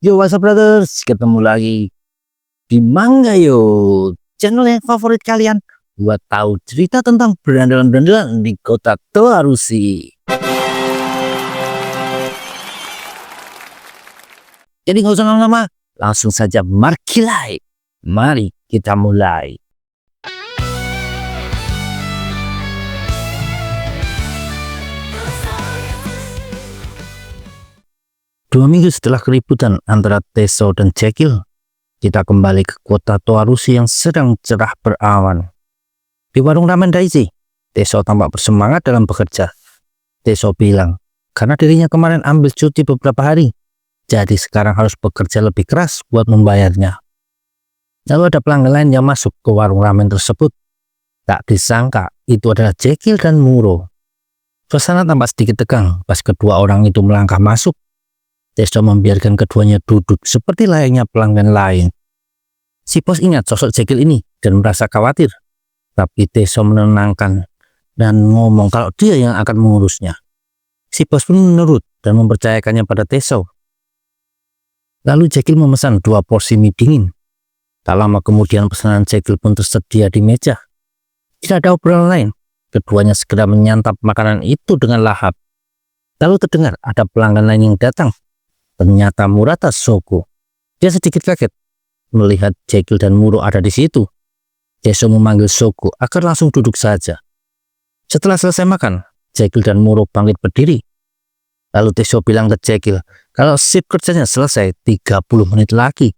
Yo, what's up brothers? Ketemu lagi di Mangga Yo, channel yang favorit kalian buat tahu cerita tentang berandalan-berandalan di kota Toarushi. Jadi nggak usah lama-lama, langsung saja markilai. Mari kita mulai. Dua minggu setelah keributan antara Teso dan Jekyll, kita kembali ke kota Toarushi yang sedang cerah berawan. Di warung ramen Daichi, Teso tampak bersemangat dalam bekerja. Teso bilang, karena dirinya kemarin ambil cuti beberapa hari, jadi sekarang harus bekerja lebih keras buat membayarnya. Lalu ada pelanggan lain yang masuk ke warung ramen tersebut. Tak disangka itu adalah Jekyll dan Muro. Suasana tampak sedikit tegang pas kedua orang itu melangkah masuk. Teso membiarkan keduanya duduk seperti layaknya pelanggan lain. Si bos ingat sosok Jekyll ini dan merasa khawatir. Tapi Teso menenangkan dan ngomong kalau dia yang akan mengurusnya. Si bos pun menurut dan mempercayakannya pada Teso. Lalu Jekyll memesan 2 porsi mie dingin. Tak lama kemudian pesanan Jekyll pun tersedia di meja. Tidak ada obrolan lain. Keduanya segera menyantap makanan itu dengan lahap. Lalu terdengar ada pelanggan lain yang datang. Ternyata Murata Shoko. Dia sedikit kaget melihat Jekyll dan Muro ada di situ. Teso memanggil Shoko agar langsung duduk saja. Setelah selesai makan, Jekyll dan Muro bangkit berdiri. Lalu Teso bilang ke Jekyll kalau shift kerjanya selesai 30 menit lagi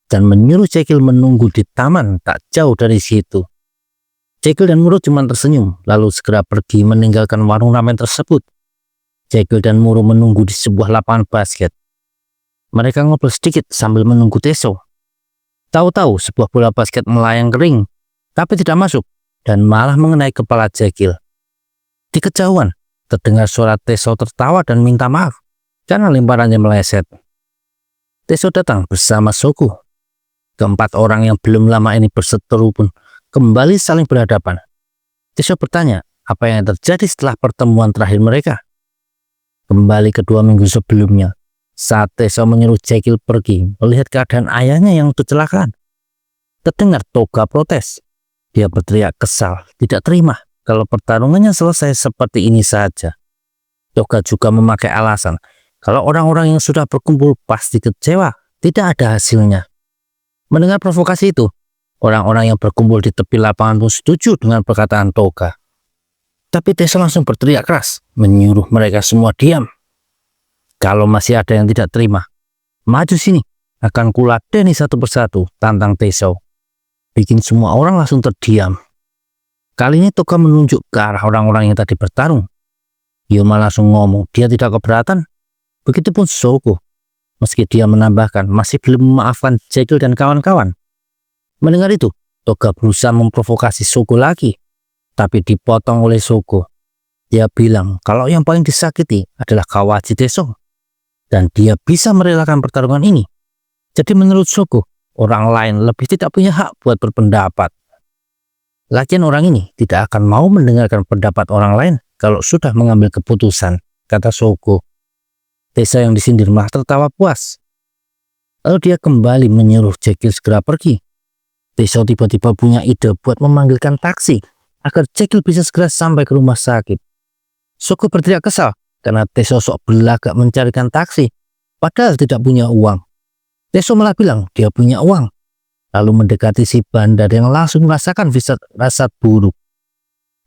dan menyuruh Jekyll menunggu di taman tak jauh dari situ. Jekyll dan Muro cuma tersenyum lalu segera pergi meninggalkan warung ramen tersebut. Jekyll dan Muro menunggu di sebuah lapangan basket. Mereka ngobrol sedikit sambil menunggu Teso. Tahu-tahu sebuah bola basket melayang kering, tapi tidak masuk dan malah mengenai kepala Jekyll. Di kejauhan, terdengar suara Teso tertawa dan minta maaf karena lemparannya meleset. Teso datang bersama Shoko. Keempat orang yang belum lama ini berseteru pun kembali saling berhadapan. Teso bertanya apa yang terjadi setelah pertemuan terakhir mereka. Kembali ke 2 minggu sebelumnya, saat Teso menyuruh Jekyll pergi melihat keadaan ayahnya yang kecelakaan. Terdengar Toga protes. Dia berteriak kesal, tidak terima kalau pertarungannya selesai seperti ini saja. Toga juga memakai alasan kalau orang-orang yang sudah berkumpul pasti kecewa, tidak ada hasilnya. Mendengar provokasi itu, orang-orang yang berkumpul di tepi lapangan pun setuju dengan perkataan Toga. Tapi Teso langsung berteriak keras, menyuruh mereka semua diam. Kalau masih ada yang tidak terima, maju sini, akan kuladeni satu persatu, tantang Teso. Bikin semua orang langsung terdiam. Kali ini Toga menunjuk ke arah orang-orang yang tadi bertarung. Yuma langsung ngomong, dia tidak keberatan. Begitupun Shoko, meski dia menambahkan masih belum memaafkan Jekyll dan kawan-kawan. Mendengar itu, Toga berusaha memprovokasi Shoko lagi, tapi dipotong oleh Shoko. Dia bilang kalau yang paling disakiti adalah Kawaji Teso. Dan dia bisa merelakan pertarungan ini. Jadi menurut Shoko, orang lain lebih tidak punya hak buat berpendapat. Lagian orang ini tidak akan mau mendengarkan pendapat orang lain kalau sudah mengambil keputusan, kata Shoko. Teso yang disindir malah tertawa puas. Lalu dia kembali menyuruh Jekyll segera pergi. Teso tiba-tiba punya ide buat memanggilkan taksi agar Jekyll bisa segera sampai ke rumah sakit. Shoko berteriak kesal karena Teso sok belagak mencarikan taksi, padahal tidak punya uang. Teso malah bilang dia punya uang, lalu mendekati si bandar yang langsung merasakan rasa buruk.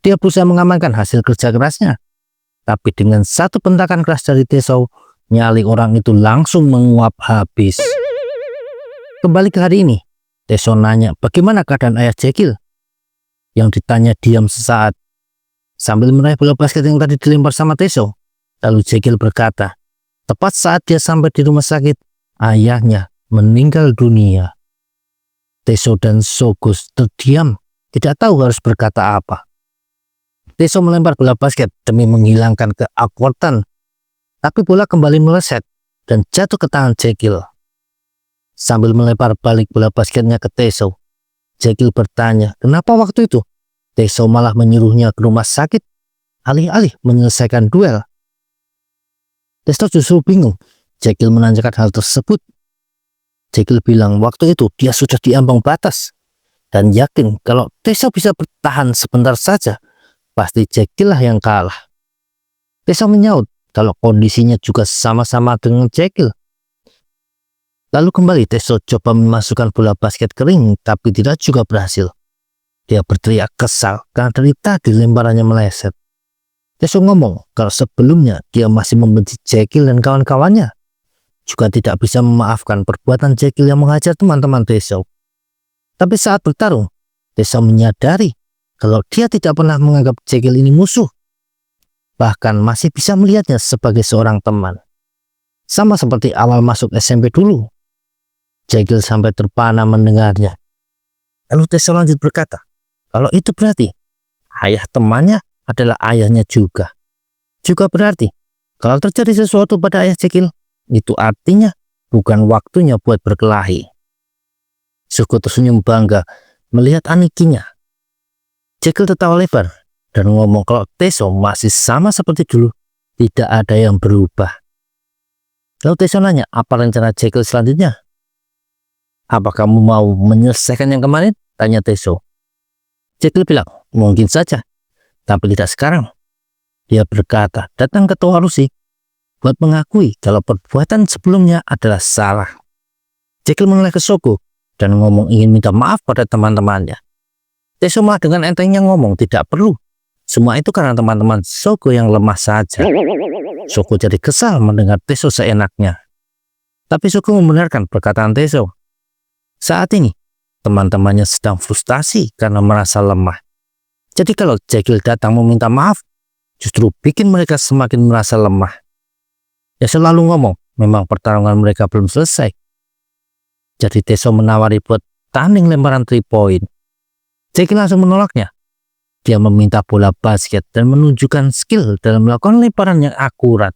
Dia berusaha mengamankan hasil kerja kerasnya, tapi dengan satu bentakan keras dari Teso, nyali orang itu langsung menguap habis. Kembali ke hari ini, Teso nanya bagaimana keadaan ayah Jekyll. Yang ditanya diam sesaat, sambil meraih bola basket yang tadi dilempar sama Teso. Lalu Jekyll berkata, tepat saat dia sampai di rumah sakit, ayahnya meninggal dunia. Teso dan Shoko terdiam, tidak tahu harus berkata apa. Teso melempar bola basket demi menghilangkan keawkwardan, tapi bola kembali meleset dan jatuh ke tangan Jekyll. Sambil melempar balik bola basketnya ke Teso, Jekyll bertanya kenapa waktu itu Teso malah menyuruhnya ke rumah sakit alih-alih menyelesaikan duel. Teso justru bingung Jekyll menanyakan hal tersebut. Jekyll bilang waktu itu dia sudah di ambang batas dan yakin kalau Teso bisa bertahan sebentar saja, pasti Jekyll lah yang kalah. Teso menyaut kalau kondisinya juga sama-sama dengan Jekyll. Lalu kembali Teso coba memasukkan bola basket kering tapi tidak juga berhasil. Dia berteriak kesal karena dari tadi lemparannya meleset. Teso ngomong kalau sebelumnya dia masih membenci Jekyll dan kawan-kawannya. Juga tidak bisa memaafkan perbuatan Jekyll yang menghajar teman-teman Teso. Tapi saat bertarung, Teso menyadari kalau dia tidak pernah menganggap Jekyll ini musuh. Bahkan masih bisa melihatnya sebagai seorang teman. Sama seperti awal masuk SMP dulu. Jekyll sampai terpana mendengarnya. Lalu Teso lanjut berkata, kalau itu berarti ayah temannya adalah ayahnya juga. Juga berarti kalau terjadi sesuatu pada ayah Jekyll, itu artinya bukan waktunya buat berkelahi. Suku tersenyum bangga melihat anikinya. Jekyll tertawa lebar dan ngomong kalau Teso masih sama seperti dulu, tidak ada yang berubah. Lalu Teso nanya apa rencana Jekyll selanjutnya. Apa kamu mau menyelesaikan yang kemarin? Tanya Teso. Jekyll bilang, mungkin saja, tapi tidak sekarang. Dia berkata, datang ke Toarushi buat mengakui kalau perbuatan sebelumnya adalah salah. Jekyll menoleh ke Shoko dan ngomong ingin minta maaf pada teman-temannya. Teso malah dengan entengnya ngomong tidak perlu. Semua itu karena teman-teman Shoko yang lemah saja. Shoko jadi kesal mendengar Teso seenaknya. Tapi Shoko membenarkan perkataan Teso. Saat ini, teman-temannya sedang frustasi karena merasa lemah. Jadi kalau Jekyll datang meminta maaf, justru bikin mereka semakin merasa lemah. Dia selalu ngomong, memang pertarungan mereka belum selesai. Jadi Teso menawari buat tanding lemparan 3 point. Jekyll langsung menolaknya. Dia meminta bola basket dan menunjukkan skill dalam melakukan lemparan yang akurat.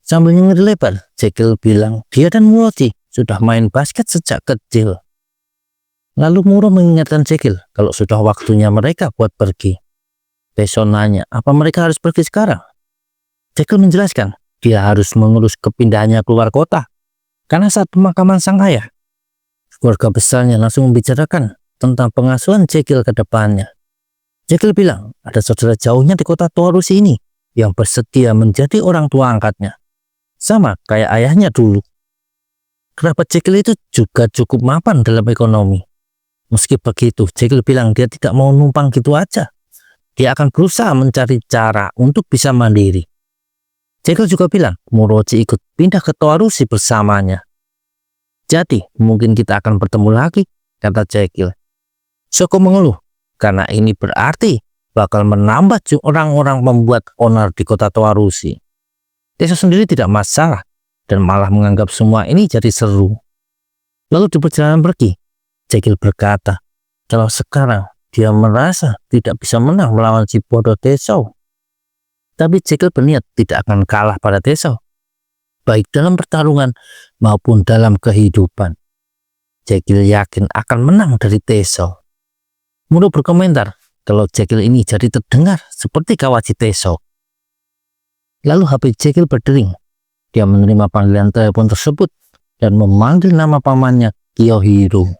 Sambil nyengir lebar, Jekyll bilang dia dan Muroji sudah main basket sejak kecil. Lalu Muro mengingatkan Jekyll kalau sudah waktunya mereka buat pergi. Teso nanya apa mereka harus pergi sekarang. Jekyll menjelaskan dia harus mengurus kepindahannya keluar kota karena saat pemakaman sang ayah, keluarga besarnya langsung membicarakan tentang pengasuhan Jekyll ke depannya. Jekyll bilang ada saudara jauhnya di kota Toarushi ini yang bersedia menjadi orang tua angkatnya, sama kayak ayahnya dulu. Kerabat Jekyll itu juga cukup mapan dalam ekonomi. Meski begitu, Jekyll bilang dia tidak mau numpang gitu aja. Dia akan berusaha mencari cara untuk bisa mandiri. Jekyll juga bilang Muroji ikut pindah ke Toarushi bersamanya. Jadi mungkin kita akan bertemu lagi, kata Jekyll. Shoko mengeluh karena ini berarti bakal menambah orang-orang membuat onar di kota Toarushi. Teso sendiri tidak masalah dan malah menganggap semua ini jadi seru. Lalu di perjalanan pergi, Jekyll berkata kalau sekarang dia merasa tidak bisa menang melawan si bodoh Teso. Tapi Jekyll berniat tidak akan kalah pada Teso, baik dalam pertarungan maupun dalam kehidupan. Jekyll yakin akan menang dari Teso. Muro berkomentar kalau Jekyll ini jadi terdengar seperti Kawachi Teso. Lalu HP Jekyll berdering. Dia menerima panggilan telepon tersebut dan memanggil nama pamannya Kiyohiro.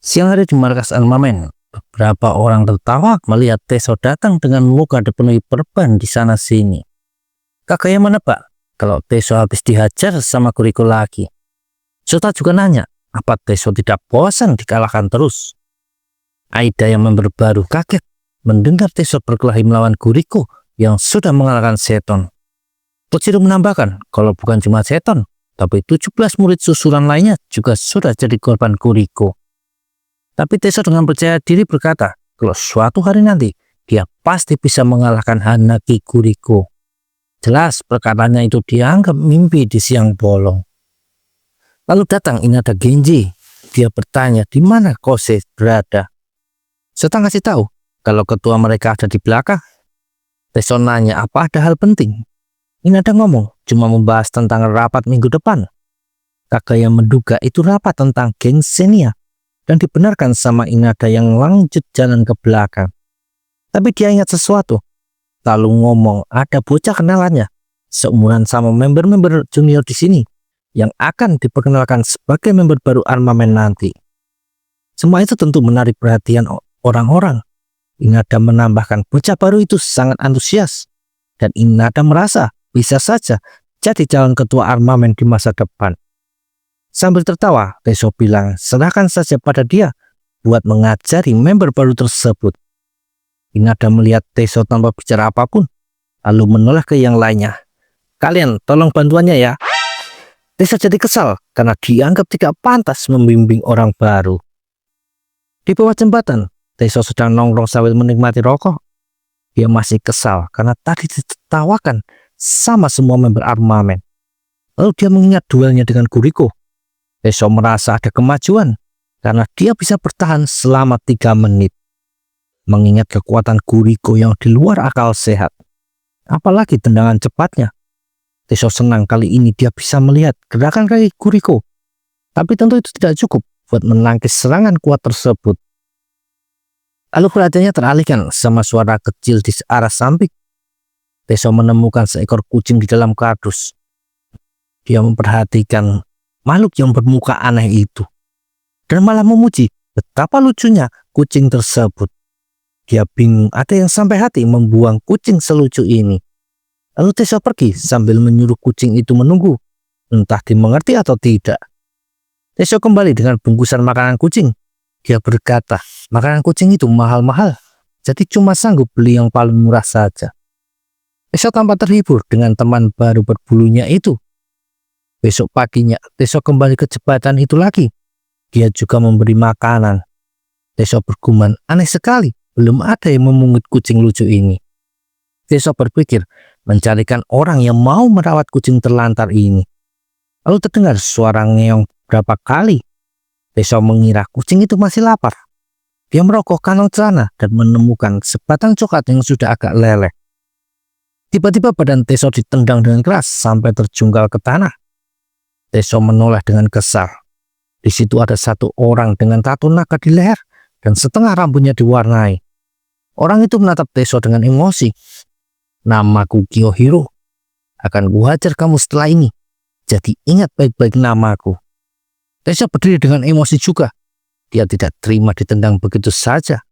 Siang hari di markas armamen, beberapa orang tertawa melihat Teso datang dengan muka dipenuhi perban di sana sini. Kakaknya menebak kalau Teso habis dihajar sama Kuriko lagi. Shota juga nanya apa Teso tidak bosan dikalahkan terus. Aida yang member baru kaget mendengar Teso berkelahi melawan Kuriko yang sudah mengalahkan Seton. Toshiro menambahkan kalau bukan cuma Seton, tapi 17 murid susulan lainnya juga sudah jadi korban Kuriko. Tapi Teso dengan percaya diri berkata kalau suatu hari nanti dia pasti bisa mengalahkan Hanaki Kuriko. Jelas perkataannya itu dianggap mimpi di siang bolong. Lalu datang Inada Genji. Dia bertanya di mana Kose berada. Shota ngasih tahu kalau ketua mereka ada di belakang. Teso nanya apa ada hal penting. Inada ngomong cuma membahas tentang rapat minggu depan. Kagaya menduga itu rapat tentang geng Senia dan dibenarkan sama Inada yang lanjut jalan ke belakang. Tapi dia ingat sesuatu. Lalu ngomong ada bocah kenalannya seumuran sama member-member junior di sini yang akan diperkenalkan sebagai member baru armamen nanti. Semua itu tentu menarik perhatian orang-orang. Inada menambahkan bocah baru itu sangat antusias, dan Inada merasa bisa saja jadi calon ketua armamen di masa depan. Sambil tertawa, Teso bilang serahkan saja pada dia buat mengajari member baru tersebut. Inada melihat Teso tanpa bicara apapun, lalu menoleh ke yang lainnya. Kalian tolong bantuannya ya. Teso jadi kesal karena dianggap tidak pantas membimbing orang baru. Di bawah jembatan, Teso sedang nongkrong sambil menikmati rokok. Dia masih kesal karena tadi ditertawakan sama semua member armamen. Lalu dia mengingat duelnya dengan Guriko. Teso merasa ada kemajuan karena dia bisa bertahan selama 3 menit. Mengingat kekuatan Guriko yang di luar akal sehat, apalagi tendangan cepatnya, Teso senang kali ini dia bisa melihat gerakan kaki Guriko. Tapi tentu itu tidak cukup buat menangkis serangan kuat tersebut. Lalu perhatiannya teralihkan sama suara kecil di arah samping. Teso menemukan seekor kucing di dalam kardus. Dia memperhatikan makhluk yang bermuka aneh itu, dan malah memuji betapa lucunya kucing tersebut. Dia bingung ada yang sampai hati membuang kucing selucu ini. Lalu Teso pergi sambil menyuruh kucing itu menunggu, entah dimengerti atau tidak. Teso kembali dengan bungkusan makanan kucing. Dia berkata, makanan kucing itu mahal-mahal, jadi cuma sanggup beli yang paling murah saja. Teso tampak terhibur dengan teman baru berbulunya itu. Besok paginya, Teso kembali ke jembatan itu lagi. Dia juga memberi makanan. Teso bergumam, aneh sekali, belum ada yang memungut kucing lucu ini. Teso berpikir mencarikan orang yang mau merawat kucing terlantar ini. Lalu terdengar suara ngeong berapa kali. Teso mengira kucing itu masih lapar. Dia merogoh kantong celana dan menemukan sebatang coklat yang sudah agak leleh. Tiba-tiba badan Teso ditendang dengan keras sampai terjungkal ke tanah. Teso menoleh dengan kesal. Di situ ada satu orang dengan tato naga di leher dan setengah rambutnya diwarnai. Orang itu menatap Teso dengan emosi. Namaku Kiyohiro. Akan kuhajar kamu setelah ini. Jadi ingat baik-baik namaku. Teso berdiri dengan emosi juga. Dia tidak terima ditendang begitu saja.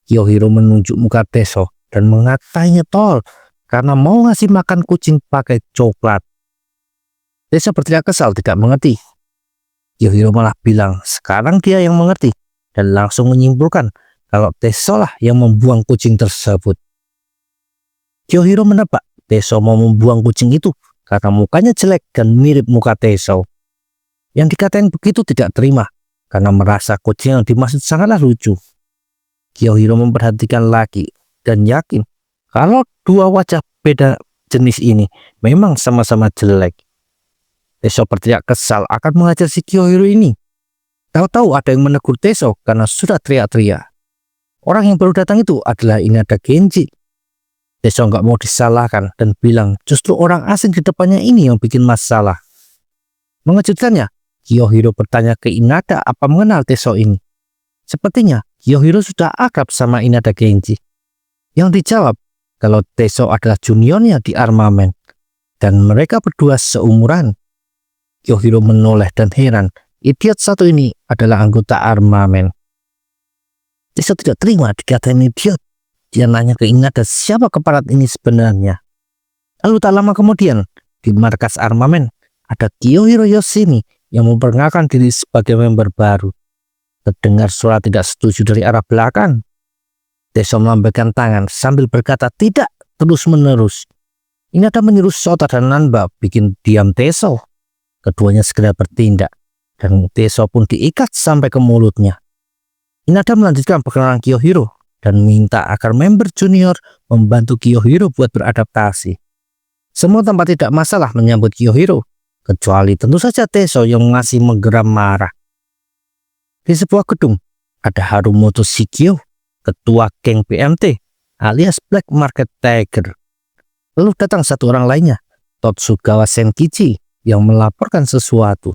Kiyohiro menunjuk muka Teso dan mengatainya tol karena mau ngasih makan kucing pakai coklat. Teso berteriak kesal tidak mengerti. Kiyohiro malah bilang sekarang dia yang mengerti dan langsung menyimpulkan kalau Teso lah yang membuang kucing tersebut. Kiyohiro menebak Teso mau membuang kucing itu karena mukanya jelek dan mirip muka Teso. Yang dikatain begitu tidak terima karena merasa kucing yang dimaksud sangatlah lucu. Kiyohiro memperhatikan lagi dan yakin kalau dua wajah beda jenis ini memang sama-sama jelek. Teso berteriak kesal akan mengajar si Kiyohiro ini. Tahu-tahu ada yang menegur Teso karena sudah teriak-teriak. Orang yang baru datang itu adalah Inada Genji. Teso nggak mau disalahkan dan bilang justru orang asing di depannya ini yang bikin masalah. Mengejutkannya, Kiyohiro bertanya ke Inada apa mengenal Teso ini. Sepertinya Kiyohiro sudah akrab sama Inada Genji. Yang dijawab kalau Teso adalah juniornya di armamen dan mereka berdua seumuran. Kiyohiro menoleh dan heran, idiot satu ini adalah anggota armamen. Teso tidak terima dikatain idiot. Dia nanya ke Inada siapa keparat ini sebenarnya. Lalu tak lama kemudian di markas armamen ada Kiyohiro Yoshimi yang memperkenalkan diri sebagai member baru. Terdengar suara tidak setuju dari arah belakang. Teso melambaikan tangan sambil berkata tidak terus-menerus. Inada menyuruh Sota dan Nanba bikin diam Teso. Keduanya segera bertindak dan Teso pun diikat sampai ke mulutnya. Inada melanjutkan perkenalan Kiyohiro dan minta agar member junior membantu Kiyohiro buat beradaptasi. Semua tampak tidak masalah menyambut Kiyohiro, kecuali tentu saja Teso yang masih menggeram marah. Di sebuah gedung ada Harumoto Shikio, ketua geng BMT alias Black Market Tiger. Lalu datang satu orang lainnya, Totsugawa Senkichi, yang melaporkan sesuatu.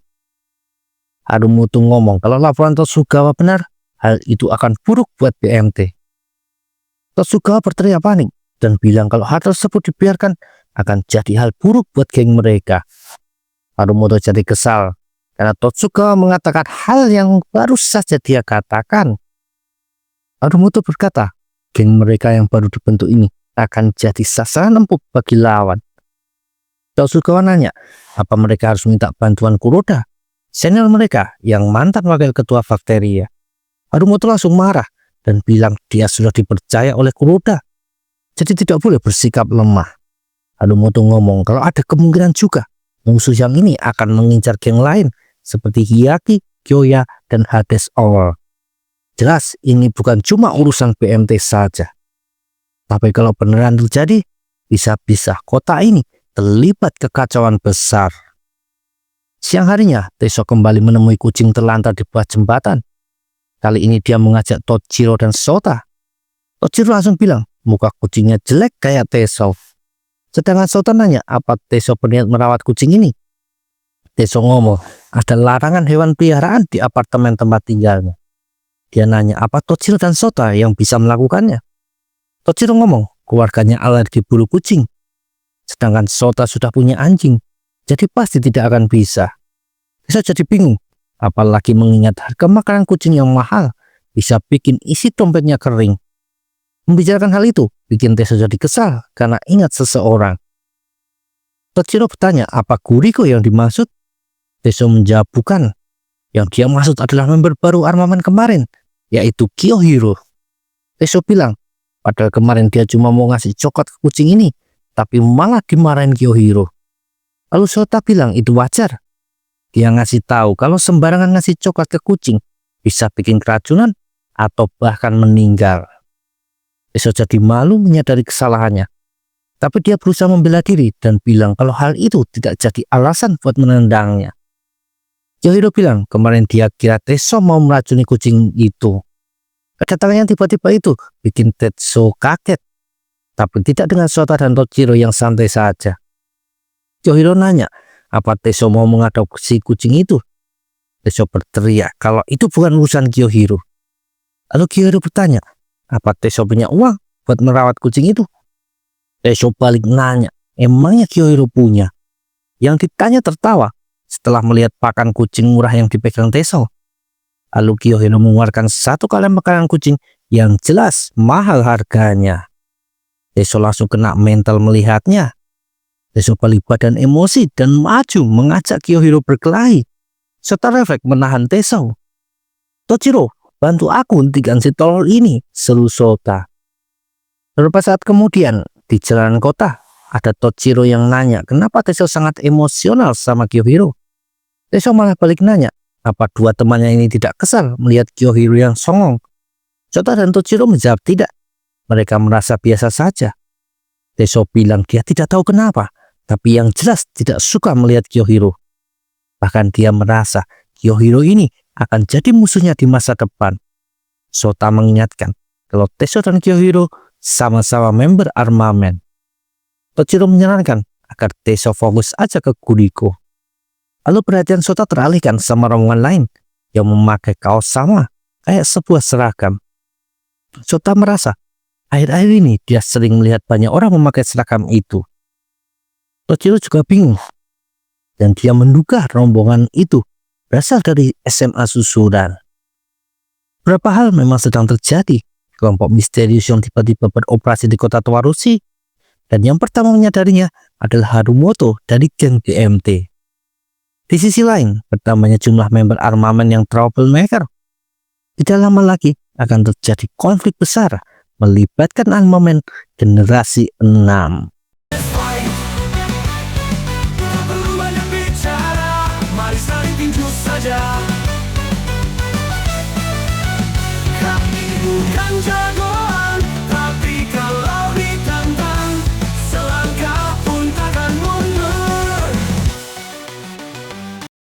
Harumoto ngomong kalau laporan Totsugawa benar, hal itu akan buruk buat BMT. Totsugawa berteriak panik dan bilang kalau hal tersebut dibiarkan akan jadi hal buruk buat geng mereka. Harumoto jadi kesal karena Totsuka mengatakan hal yang baru saja dia katakan. Harumoto berkata, geng mereka yang baru dibentuk ini akan jadi sasaran empuk bagi lawan. Totsuka nanya, apa mereka harus minta bantuan Kuroda, senior mereka yang mantan wakil ketua Bakteria. Harumoto langsung marah dan bilang dia sudah dipercaya oleh Kuroda, jadi tidak boleh bersikap lemah. Harumoto ngomong kalau ada kemungkinan juga musuh yang ini akan mengincar geng lain seperti Hyakki, Kyoya, dan Hades Hour. Jelas ini bukan cuma urusan BMT saja. Tapi kalau beneran terjadi, bisa-bisa kota ini terlibat kekacauan besar. Siang harinya, Teso kembali menemui kucing terlantar di bawah jembatan. Kali ini dia mengajak Tochiro dan Sota. Tochiro langsung bilang, muka kucingnya jelek kayak Teso. Sedangkan Sota nanya apa Teso berniat merawat kucing ini. Teso ngomong ada larangan hewan peliharaan di apartemen tempat tinggalnya. Dia nanya apa Tochiro dan Sota yang bisa melakukannya. Tochiro ngomong keluarganya alergi bulu kucing. Sedangkan Sota sudah punya anjing, jadi pasti tidak akan bisa. Teso jadi bingung, apalagi mengingat harga makanan kucing yang mahal bisa bikin isi dompetnya kering. Membicarakan hal itu bikin Teso jadi kesal karena ingat seseorang. Tochiro bertanya apa Guriko yang dimaksud. Teso menjawab bukan. Yang dia maksud adalah member baru armamen kemarin, yaitu Kiyohiro. Teso bilang, padahal kemarin dia cuma mau ngasih coklat ke kucing ini, tapi malah dimarahin Kiyohiro. Lalu Sota bilang itu wajar. Dia ngasih tahu kalau sembarangan ngasih coklat ke kucing bisa bikin keracunan atau bahkan meninggal. Teso jadi malu menyadari kesalahannya. Tapi dia berusaha membela diri dan bilang kalau hal itu tidak jadi alasan buat menendangnya. Kiyohiro bilang kemarin dia kira Teso mau meracuni kucing itu. Kedatangannya tiba-tiba itu bikin Teso kaget. Tapi tidak dengan Sota dan Tochiro yang santai saja. Kiyohiro nanya apa Teso mau mengadopsi kucing itu. Teso berteriak kalau itu bukan urusan Kiyohiro. Lalu Kiyohiro bertanya, apa Teso punya uang buat merawat kucing itu? Teso balik nanya, emangnya Kiyohiro punya? Yang ditanya tertawa setelah melihat pakan kucing murah yang dipegang Teso. Lalu Kiyohiro mengeluarkan satu kaleng makanan kucing yang jelas mahal harganya. Teso langsung kena mental melihatnya. Teso balik badan emosi dan maju mengajak Kiyohiro berkelahi. Sota refleks menahan Teso. Tochiro, bantu aku hentikan si tolol ini, seru Sota. Beberapa saat kemudian, di jalanan kota, ada Tochiro yang nanya kenapa Teso sangat emosional sama Kiyohiro. Teso malah balik nanya, apa dua temannya ini tidak kesal melihat Kiyohiro yang songong. Sota dan Tochiro menjawab tidak. Mereka merasa biasa saja. Teso bilang dia tidak tahu kenapa, tapi yang jelas tidak suka melihat Kiyohiro. Bahkan dia merasa Kiyohiro ini akan jadi musuhnya di masa depan. Sota mengingatkan kalau Teso dan Kiyohiro sama-sama member armamen. Tochiro menyarankan agar Teso fokus aja ke Guriko. Lalu perhatian Sota teralihkan sama rombongan lain yang memakai kaos sama kayak sebuah seragam. Sota merasa akhir-akhir ini dia sering melihat banyak orang memakai seragam itu. Tochiro juga bingung dan dia menduga rombongan itu berasal dari SMA susuran. Beberapa hal memang sedang terjadi. Kelompok misterius yang tiba-tiba beroperasi di kota Towarushi, dan yang pertama menyadarinya adalah Harumoto dari geng BMT. Di sisi lain, bertambahnya jumlah member armamen yang troublemaker. Tidak lama lagi akan terjadi konflik besar melibatkan armamen generasi 6. Kami bukan jagoan.